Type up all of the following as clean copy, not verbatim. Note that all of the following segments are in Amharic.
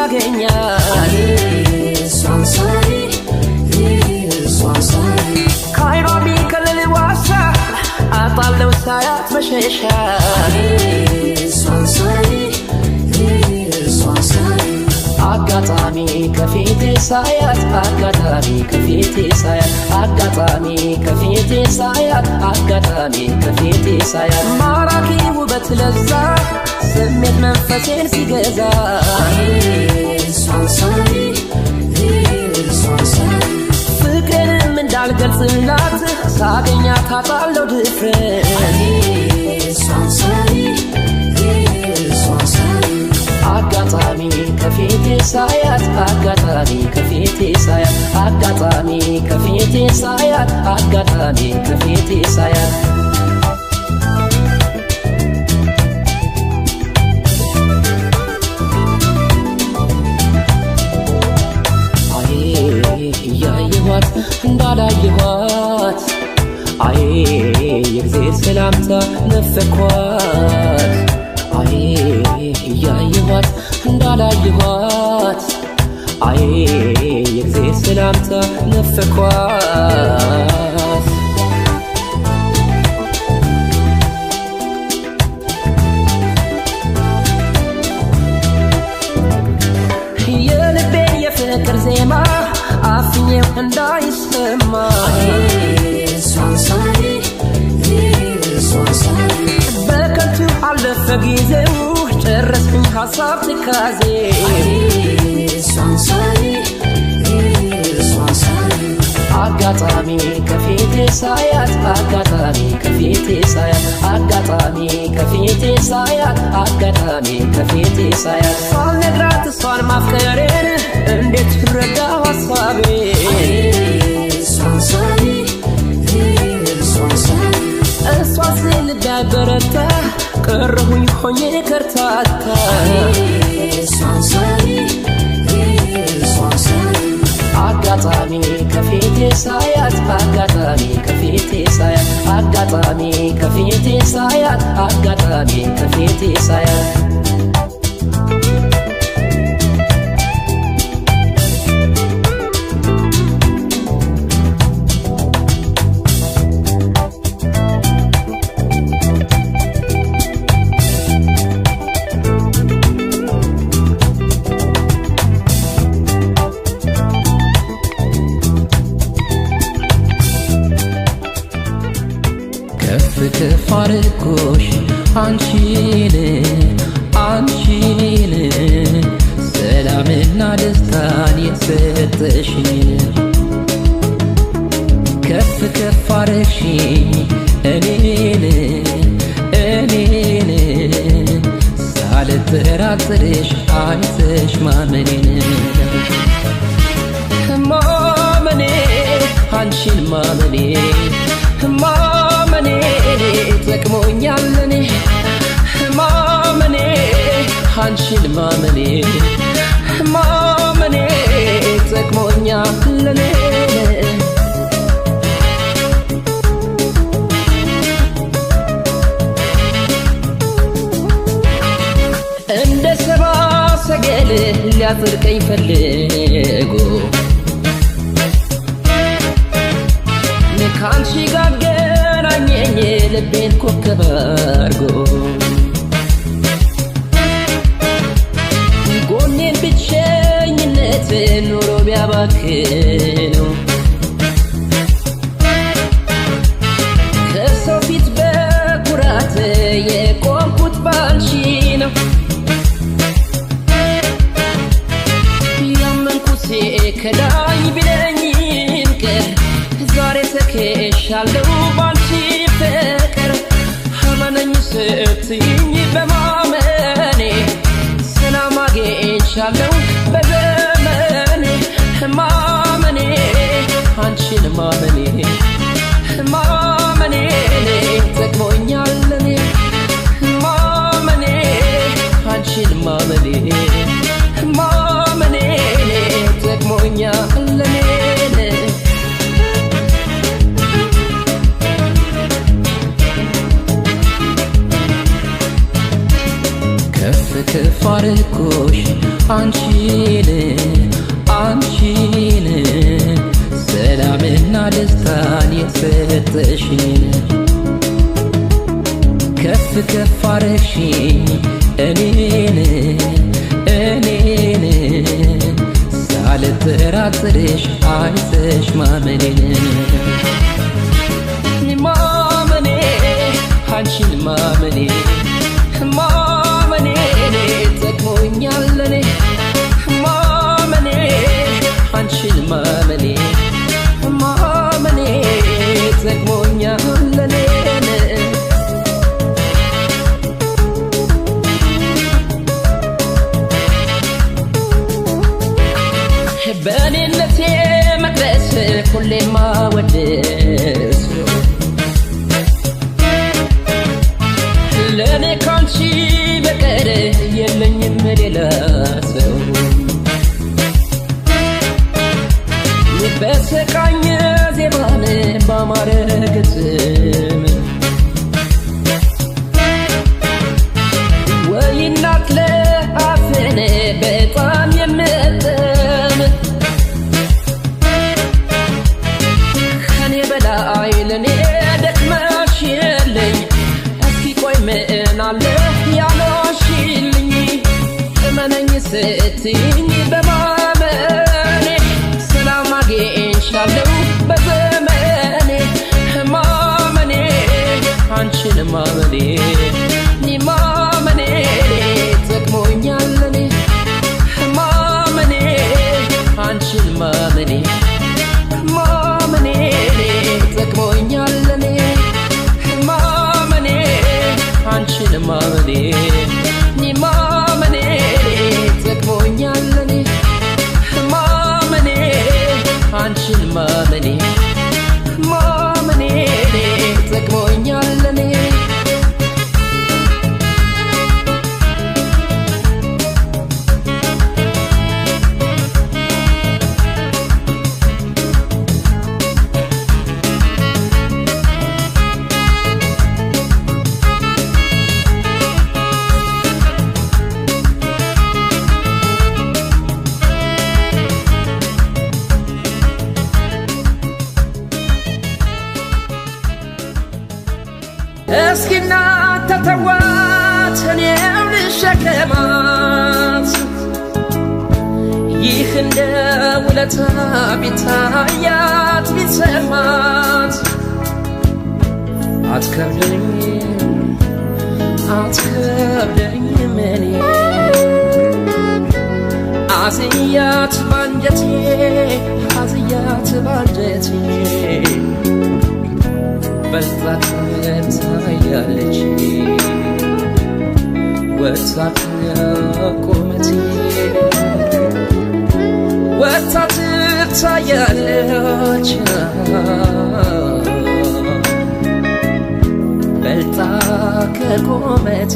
ሳገኛት ካይሮቢ ከለል ዋሳ አጣለው ሳያት መሸሻ አጋጣሚ ከፊቴ ሳያት አጋጣሚ ከፊቴ ሳያት አጋጣሚ ከፊቴ ሳያት አጋጣሚ ከፊቴ ሳያት ማራኪ ውበት ለዛ ስሜት መንፈሴን ሲገዛ ፍቅርም እንዳልገልጽላት ሳገኛት አጣለው ድፍረት አጋጣሚ ከፊቴ ሳያት አጋጣሚ ከፊቴ ሳያት አጋጣሚ ከፊቴ ሳያት አጋጣሚ ከፊቴ ሳያት ያየኋት እንዳላየኋት አይ የእግዚአብሔር ሰላምታ ነፈኳት አይ ያየኋት እንዳላየኋት አይ የእግዚአብሔር ሰላምታ ነፈኳት የልቤን የፍቅር ዜማ አፍኜው እንዳይሰማ በከንቱ አለፈ ጊዜው ጨረስኩኝ ሐሳብ ትካዜ አጋጣሚ ከፊቴ ሳያት አጋጣሚ ከፊቴ ሳያት አጋጣሚ ከፊቴ ሳያት አጋጣሚ ከፊቴ ሳያት ሳልነግራት እሷን ማፍቀሬን እንዴት ረዳው ሐሳቤ እሷ ስልዳ በረታ ቀረሁኝ ሆኜ ከርታታ አጋጣሚ ከፊቴ ሳያት አጋጣሚ ከፊቴ ሳያት አጋጣሚ ከፊቴ ሳያት አጋጣሚ ከፊቴ ሳያት ፍቅፋርኩሽ አንቺን አንቺን ሰላምና ደስታን የሰጠሽኝ ከፍ ከፍ አረግሽኝ እኔን እኔን ሳልጠራጥርሽ አይተሽ ማመኔን ማመኔ አንቺን ማመኔ ማመኔ ጠቅሞኛል ለኔ ማመኔ አንቺን ማመኔ ማመኔ ጠቅሞኛል ለኔ እንደ ሰባ ሰገል ሊያጽድቀኝ ፈልጎ ካንቺ ጋር ገናኘኝ ልቤን ኮከብ አርጎ ጎኔን ብቸኝነት ኑሮ ቢያባክነው ከሰው ፊት በኩራት የቆምኩት ባንቺ ነው ያመንኩት ከዳኝ ቢለኝም ቀር ዛሬ ተከሻለሁ ባንቺ ፍቅር አመነኝ ስትይኝ በማመኔ ሰላም አግኝቻለሁ በዘመኔ ማመኔ አንቺን ማመኔ ማመኔ ጠቅሞኛል ለኔ ማመኔ አንቺን ማመኔ ማመኔ ጠቅሞኛል ለኔ ከፍ ከፍ አረግኩሽ አንቺን አንቺን አንቺን ሰላምና ደስታን የሰጠሽኝ ከፍ ከፍ አረግሽኝ እኔን ሳልጠራጥርሽ አይተሽ ማመኔን ማመኔ አንቺን ማመኔ ማመኔ ጠቅሞኛል ለኔ ማመኔ አንቺን ማመኔ ማመኔ ጠቅሞኛል ለኔ በእኔነቴ መቅደስ ሁሌማ ወድስ ለኔ ካንቺ በቀር የለኝም ሌላ ሰው በተቃኘ ዜማን ባማረ ግጥም ወይ እናት ለአፍን በጣም የምጥም ከኔ በላይ ለኔ ደክመሽ የለኝ እስኪ ቆይ ምን አለ ያለሽልኝ እመነኝ ስትይኝ በማመኔ ሰላም አግኝቻለሁ በዘመኔ ማመኔ አንቺን ማመኔ ማመኔ ጠቅሞኛል ለኔ ማመኔ አንቺን ማመኔ ማመኔ ጠቅሞኛል ለኔ ማመኔ አንቺን ማመኔ ማመኔ ጠቅሞኛል ለኔ ማመኔ አንቺን ማመኔ ማመኔ ጠቅሞኛል ለኔ እስኪና ተተዋት እኔው ልሸከማት ይህ እንደ ውለታ ቢታያት ቢሰማት አትከብደኝም እኔ አዝያት ባንጀቴ በልጣ ትታያለች ወጣት ቁመቴ ወጣ ትታያለች በልጣ ከቁመቴ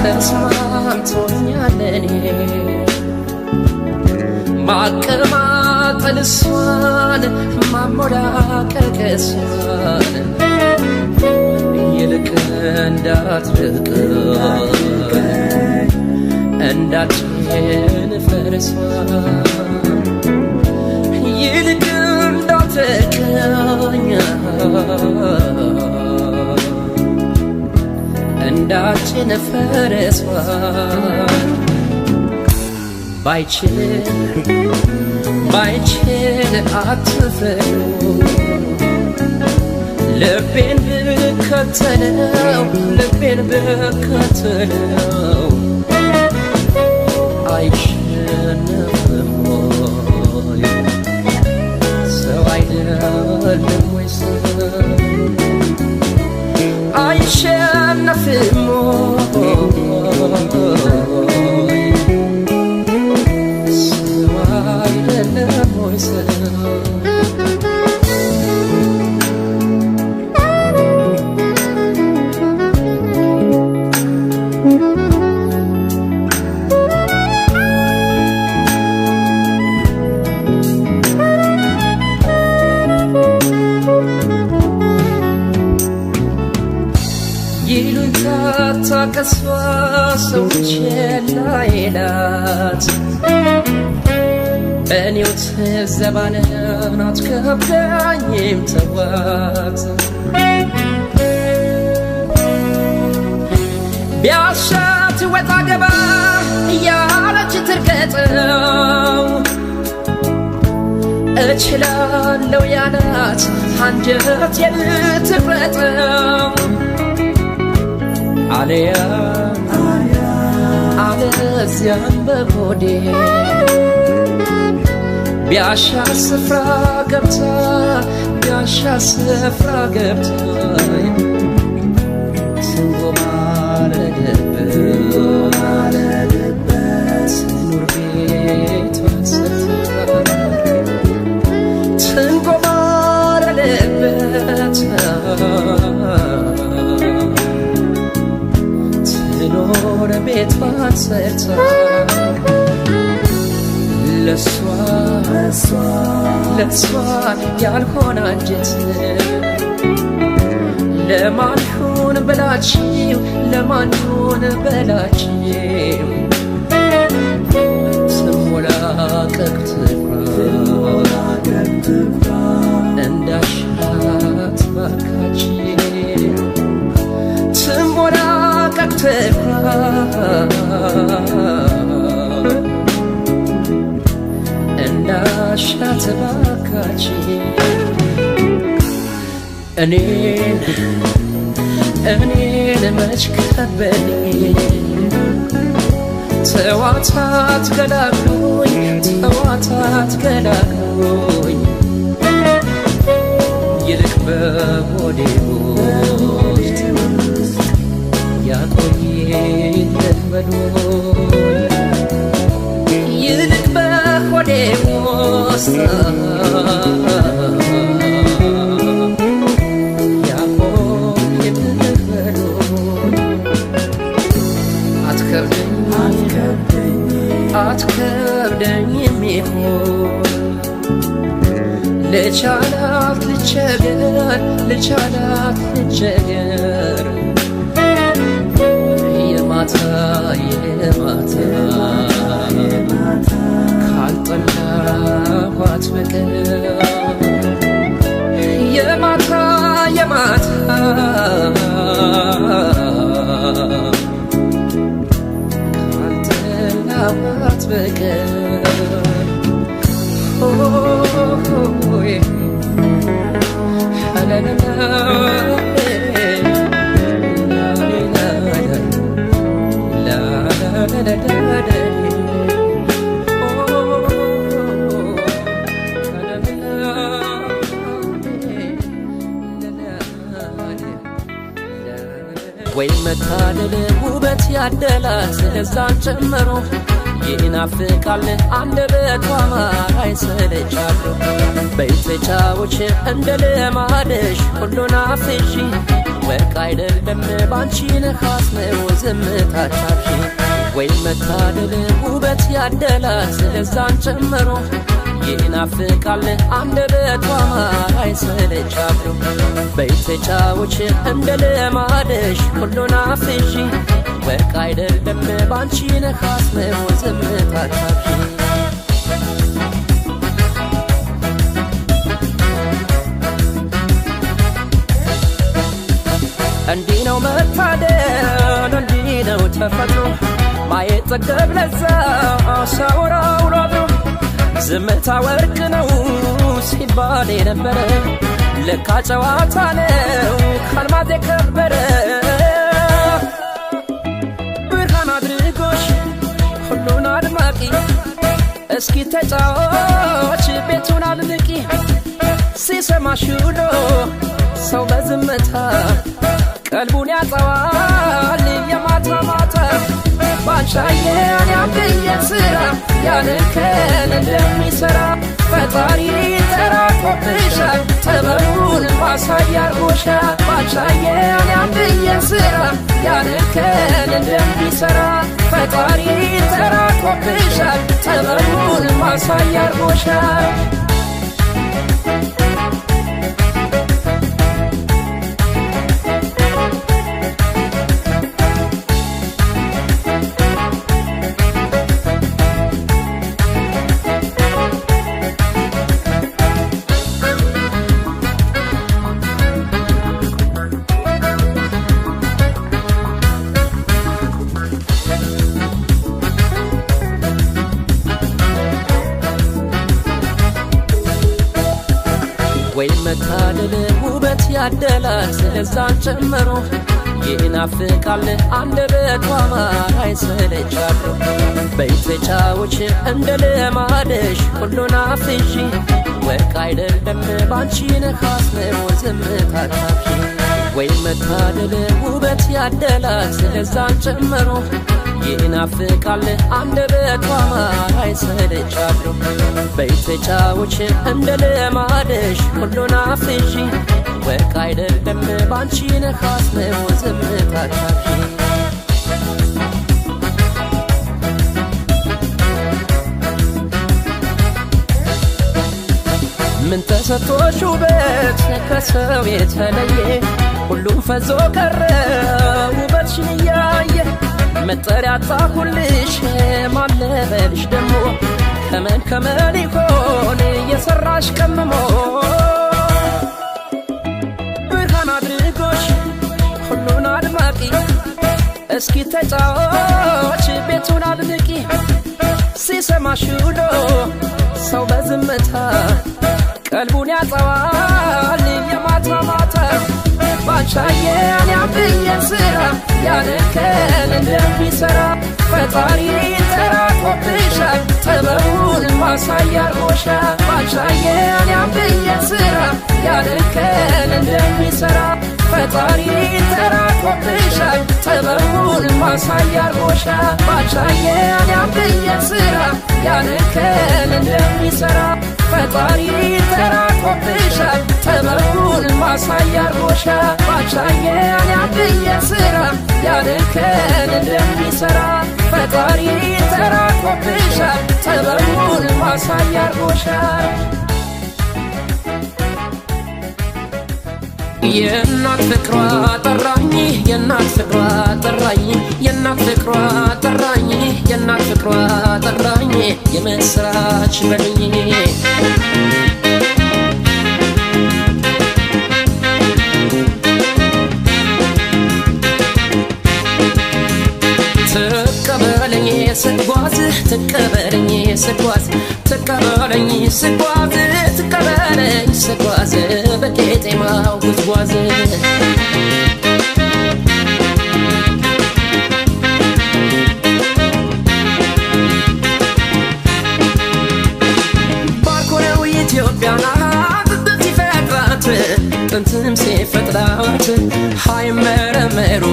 ተስማምቶኛል እኔ ማቀማጠል እሷን ማሞላቀቅ እሷን ይልቅ እንዳትርቀኝ እንዳትነፈር እሷን ይልቅ እንዳትርቀኝ እንዳትነፈር እሷን ባይችል አትፍረዱ ልቤን ብከተለው አይሸነፍም ወይ ሰው አይደለም ወይ አይሸነፍም ወይ ሰው አይደለም ወይ ችላይላት እኔው ትዘባንን አትከብዳኝም ተዋት ቢያሻት ወጣ ገባ እያለች ትርገጠው እችላለሁ ያላት አንጀት የምትረጠው አለዚያም በሆዴ ቢያሻ ስፍራ ገብታ ትንጎማለደበት ኑር ቤቷን ሰርታ ትንጎማለደበት ትኖር ቤቷን ሰርታ ለሷ ያልሆነ አንጀት ለማን ይሁን በላችሁ ትሞላቀቅ ትፍራ እንዳሻት ባካችሁ ትሞላቀቅ ትፍራ እንዳሻት ባካችሁ እኔን መች ከበደኝ ተዋታት ገላግሉኝ ይልቅ በሆዴ ውስጥ ያቆየኝ በሉኝ ይልቅ በሆዴ ውስጥ አትከብደኝ የሚሆን ልቻላት ልቸገር የማታ ካልጠላኋት በቀር የማታ ካልጠላኋት በቀር ወይ መታደል ውበት ያደላት ለዛን ጨምሮ ይናፍቃል አንደበቷ ማራይ ሰለቻለሁ በይተጫዎች እንደ ልማድሽ ሁሉን አፍሺ ወርቅ አይደለም ባንቺ ነሐስ ነው ዝምታቻሽ ወይ መታደል ውበት ያደላት ለዛን ጨምሮ ይናፍቃል አንደበቷ ማራይ ሰለቻለሁ በይተጫዎች እንደ ልማድሽ ሁሉን አፍሺ ወርቅ አይደለም ባንቺ ነሐስ ነው ዝምታቻሽ እንዲህ ነው መታደል እንዲህ ነው ተፈጥሮ ማየት ጠገብ ለዛ ሳወራው ኖሮ ዝምታ ወርቅ ነው ሲባል የነበረ ለካ ጨዋታ ነው ካልማዝ የከበረ ብርሃን አድርጎሽ ሁሉን አድማቂ እስኪ ተጫዋች ቤቱን አልንቂ ሲሰማሽ ውሎ ሰው በዝምታ ቀልቡን ያጠዋል የማታ ማታ ባንቻየን ያብየ ስራ ያልከን እንደሚሰራ ፈጣሪ ተራቆብሻል ጥበቡን ማሳያርጎሻል ባንቻየን ያብየ ስራ ያልከን እንደሚሰራ ፈጣሪ ተራቆብሻል ጥበቡን ማሳያርጎሻል ወይ መታደል ውበት ያደላት ለዛን ጨምሮ ይናፍቃል አንደበቷ ማራይ ሰለቻለሁ በይተጫዎች እንደ ለማደሽ ሁሉን አፍሺ ወርቅ አይደለም ባንቺ ነካስ ነው ዝምታታሽ ወይ መታደል ውበት ያደላት ለዛን ጨምሮ ይናፍቃል አንደበቷ ማራይ ሰለቻለሁ በይተጫዎች እንደ ለማደሽ ሁሉን አፍሺ ወርቅ አይደለም ባንቺ ነካስ ነው ዝምታታሽ ምን ተሰጥቶሽ ውበት ከሰው የተለየ ሁሉም ፈዞ ቀረ ውበትሽን እያየ መጠሪያ አጣሁልሽ ማለበልሽ ደሞ ከመን ይሆን የሰራሽ ቀምሞ ብርሃን አድርጎሽ ሁሉን አድማቂ እስኪ ተጫዎች ቤቱን አድምቂ ሲሰማሽ ውሎ ሰው በዝምታ ቀልቡን ያጠዋል የማታ ማታ ባንቻየን ያብየን ስራ ያልከን እንደሚሰራ ፈጣሪ ተራቆብሻል ጥበቡን ማሳያ አርጎሻል ባንቻየን ያብየን ስራ ያልከን እንደሚሰራ ፈጣሪ ተራቆብሻል ጥበቡን ማሳያ አርጎሻል ባንቻየን ያብየን ስራ ያልከን እንደሚሰራ ፈጣሪ ተራቆብሻል ጥበቡን ማሳያ አርጎሻል ባንቻየን ያብየን ስራ ያልከን እንደሚሰራ ፈጣሪ ተራቆብሻል ጥበቡን ማሳያ አርጎሻል የእናት ፍቅሯ ጠራኝ የእናት ፍቅሯ ጠራኝ የእናት ፍቅሯ ጠራኝ የእናት ፍቅሯ ጠራኝ የምስራች በሉኝ ተቀበለኝ ስጓዝ ተቀበለኝ ስጓዝ ተቀበለኝ ስጓዝ ተቀበለኝ ስጓዝ በቄጤማው ጉዝጓዝ ባርኮነው ኢትዮጵያና ጥንት ሲፈጥራት ጥንትም ሲፈጥራት ሃይመረመሩ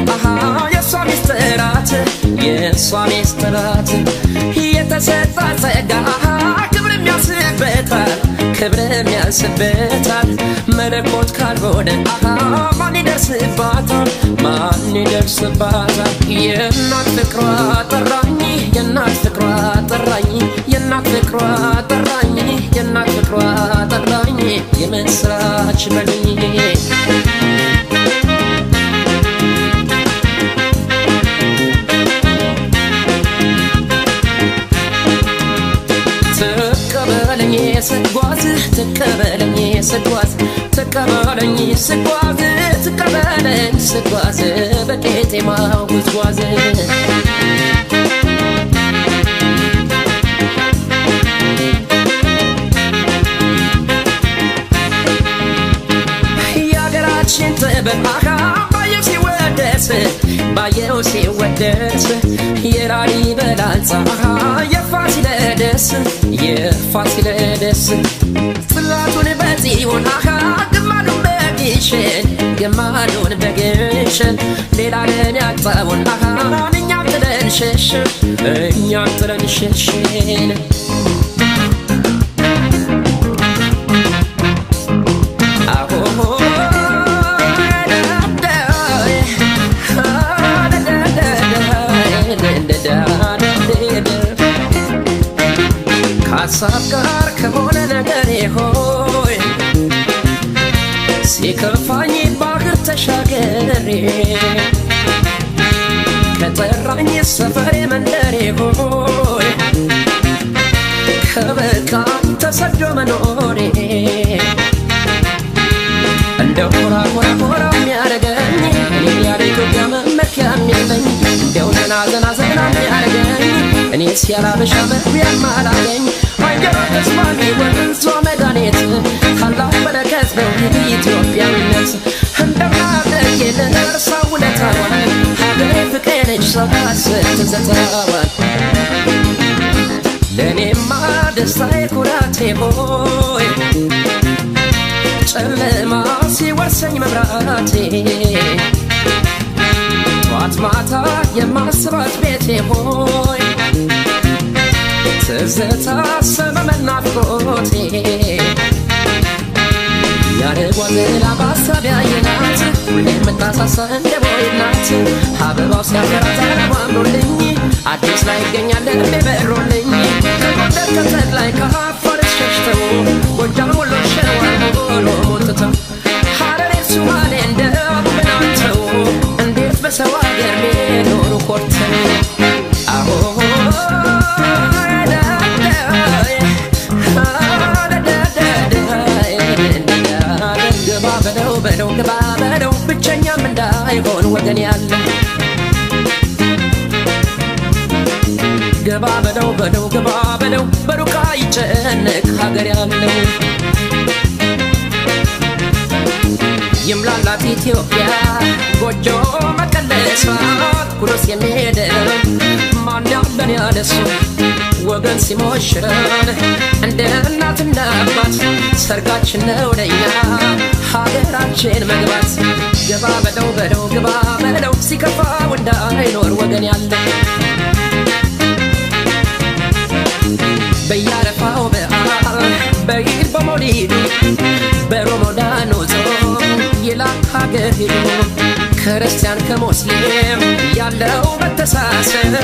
የሷ ሚስጥራት የሷ ሚስጥራት የተሰጣ ጸጋ ክብርም ያስበታል ክብርም ያስበታል መለኮት ካልሆነ ማን ይደርስባታል ማን ይደርስባታል የእናት ፍቅሯ ጠራኝ የእናት ፍቅሯ ጠራኝ የእናት ፍቅሯ ጠራኝ የእናት ፍቅሯ ጠራኝ የምስራች በሉኝ ስጓዝ ተቀበለኝ ስጓዝ ተቀበለኝ ስጓዝ ተቀበለኝ ስጓዝ በቄጤማው ጉዝጓዝ የአገራችን ጥበብ ባየው ሲወደስ ባየው ሲወደስ የላሊበላ ሕንፃ የፋሲለደስ የፋሲለደስ ጽላቱን በጽዮን ግማዱን በግሸን ግማዱን በግሸን ሌላ ለን ያጣውን እኛም ጥለን ሸሸን እኛም ጥለን ሸሸን ከሀሳብ ጋር ከሆነ ነገር ሆይ ሲከፋኝ ባህር ተሻገሬ ከጠራኝ ሰፈሬ መንደሬ ሆይ ከበቃኝ ተሰዶ መኖሬ እንደ ሆራ ሆራ ሆራ የሚያደርገኝ እኔ ያለ ኢትዮጵያ መመኪያ የሚለኝ እንደው ዘና ዘና ዘና የሚያደርገኝ እኔስ ያላበሻ መግቢያ ማላገኝ አንጀራ ተስማሚ ወንዞ መድኃኒት ታላቅ በረከት ነው የኢትዮጵያዊነት እንደምናደርግ ልንረሳው ውለታዋን ሀገሬ ፍቅሬ ነች ሰባስት ትዝታዋን ለእኔማ ደስታዬ ኩራቴ ሆይ ጨለማ ሲወርሰኝ መብራቴ ጠዋት ማታ የማስባት ቤቴ ሆይ ትዝታ ሰመመን ናፍቆቴ ያረጓዝላ ባሳብ ያየናት ሁሌም የምታሳሳ እንደ ቦይ ናት አበባው ሲያፈራት አለማምሮልኝ አዲስ ላይ ይገኛል ልቤ በሮልኝ ከጎንደር ከተል ላይ ከአፋር ሸሽተው ጎጃም ወሎ ሸዋ ሆኖ ሞልተው ሐረሬ ሱማሌ እንደ አቡበናተው እንዴት በሰው አገር ሊኖሩ ኮርተው አዎ ግባ በለው ብቸኛም እንዳይሆን ወገን ያለ ግባ በለው ግባ በለው በሩቅ አይጨነቅ ሀገር ያለው ይምላላት ኢትዮጵያ ጎጆ መቀለሷ ኩሮስ የሚሄደው ማን ያለን ያለሱ ወገን ሲሞሽረን እንደ እናትና አባት ሰርጋችን ነው ለኛ ሀገራችን መግባት ግባ በለው ግባ በለው ሲከፋው እንዳይኖር ወገን ያለ በያረፋው በዓል በኢድ በሞሊዱ በሮሞዳኑ ጾም ይላል ሀገር ሄዱ ክርስቲያን ከሙስሊም ያለው መተሳሰብ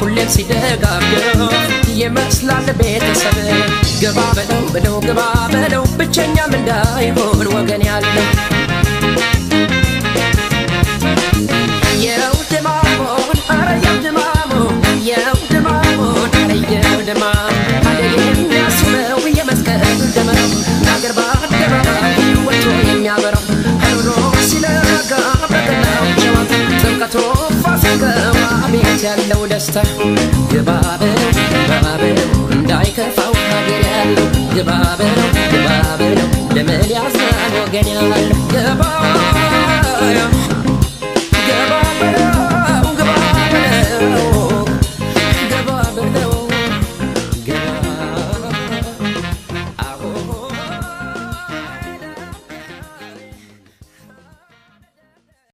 ሁሌም ሲደጋገፍ ይመስላል ቤተሰብ ግባ በለው ግባ በለው ብቸኛም እንዳይሆን ወገን ያለው የውድማሞን አረ የውድማሞን የውድማሞን አረ የውድማም ሀገር የሚያስበው የመስቀል ደመራው ሀገር በአደባባይ ወጥቶ የሚያበራው ሀይሎ ሲለጋ በቀላው ጨዋታ ጥምቀቱ ፋሲካው አቤት ያለው ደስታ ግባ በለው እንዳይከፋው ሀገር ያለው ግባ በለው ለምን ያዝናል ወገን ያለው